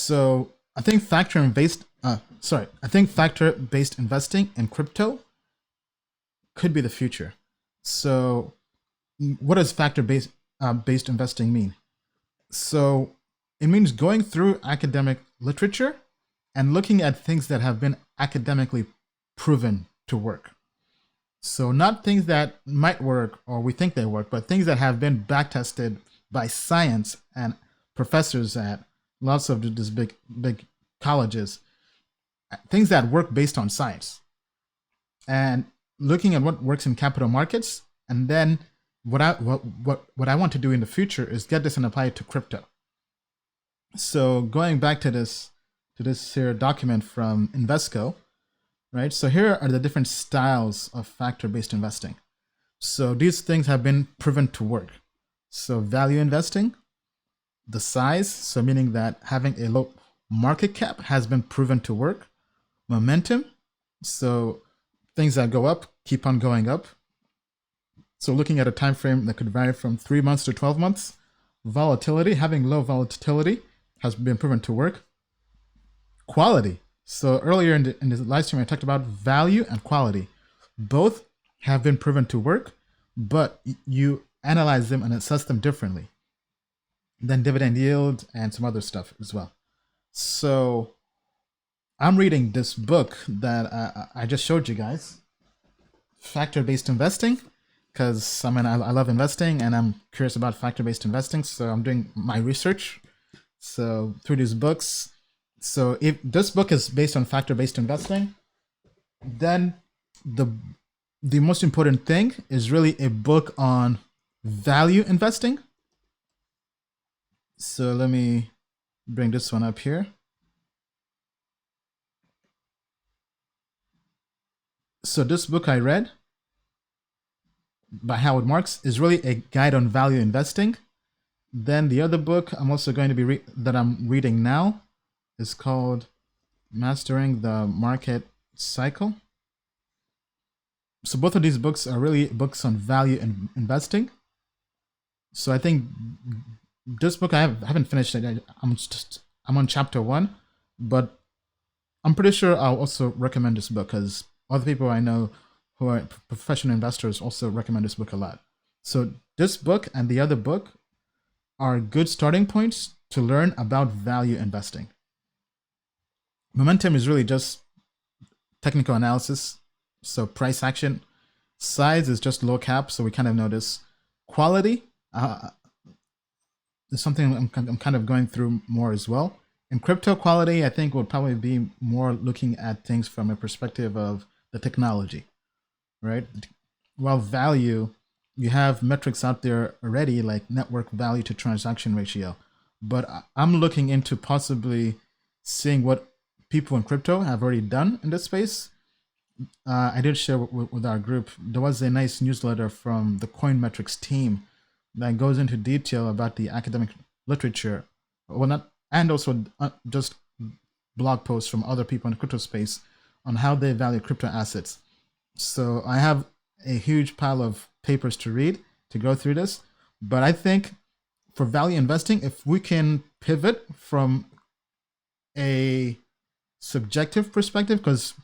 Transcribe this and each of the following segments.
So I think factor-based investing in crypto could be the future. So what does factor-based investing mean? So it means going through academic literature and looking at things that have been academically proven to work. So not things that might work or we think they work, but things that have been back-tested by science and professors at lots of these big colleges, things that work based on science. And looking at what works in capital markets, and then what I want to do in the future is get this and apply it to crypto. So going back to this here document from Invesco, right? So here are the different styles of factor-based investing. So these things have been proven to work. So value investing, the size, so meaning that having a low market cap has been proven to work. Momentum, so things that go up keep on going up. So looking at a time frame that could vary from 3 months to 12 months. Volatility, having low volatility has been proven to work. Quality. So earlier in the live stream, I talked about value and quality. Both have been proven to work, but you analyze them and assess them differently. Then dividend yield and some other stuff as well. So I'm reading this book that I just showed you guys, Factor-Based Investing, because I love investing and I'm curious about factor-based investing. So I'm doing my research. So through these books, so if this book is based on factor-based investing, then the most important thing is really a book on value investing. So let me bring this one up here. So this book I read by Howard Marks is really a guide on value investing. Then the other book I'm also going to be that I'm reading now is called Mastering the Market Cycle. So both of these books are really books on value investing. So I think this book I haven't finished it. I'm on chapter 1, but I'm pretty sure I'll also recommend this book because other people I know who are professional investors also recommend this book a lot. So this book and the other book are good starting points to learn about value investing. Momentum is really just technical analysis. So price action. Size is just low cap. So we kind of know this. Quality is something I'm kind of going through more as well. In crypto, quality, I think would probably be more looking at things from a perspective of the technology, right? While value, you have metrics out there already like network value to transaction ratio. But I'm looking into possibly seeing what people in crypto have already done in this space. I did share with our group, there was a nice newsletter from the Coin Metrics team that goes into detail about the academic literature, and also just blog posts from other people in the crypto space on how they value crypto assets. So I have a huge pile of papers to read to go through this. But I think for value investing, if we can pivot from a subjective perspective, because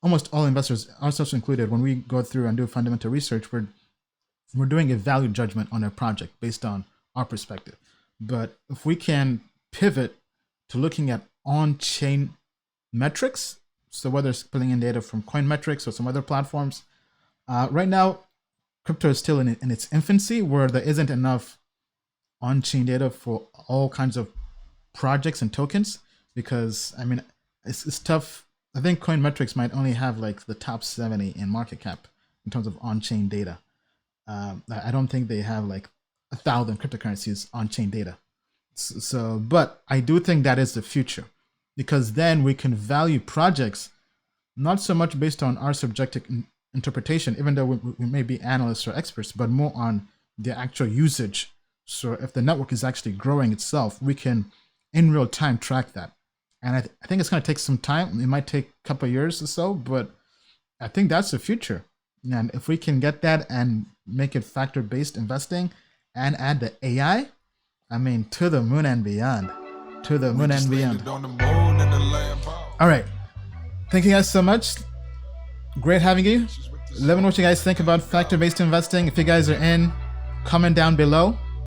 almost all investors, ourselves included, when we go through and do fundamental research, we're doing a value judgment on a project based on our perspective. But if we can pivot to looking at on-chain metrics, so whether it's pulling in data from Coin Metrics or some other platforms, right now, crypto is still in its infancy where there isn't enough on-chain data for all kinds of projects and tokens, because I mean, it's tough. I think Coin Metrics might only have like the top 70 in market cap in terms of on-chain data. I don't think they have like 1,000 cryptocurrencies on-chain data. So, but I do think that is the future, because then we can value projects not so much based on our subjective interpretation, even though we may be analysts or experts, but more on the actual usage. So if the network is actually growing itself, we can in real time track that. And I think it's going to take some time. It might take a couple of years or so, but I think that's the future. And if we can get that and make it factor-based investing and add the AI, I mean, to the moon and beyond. to the moon and beyond. All right. Thank you guys so much. Great having you. Let me know what you guys think about factor-based investing. If you guys are in, comment down below.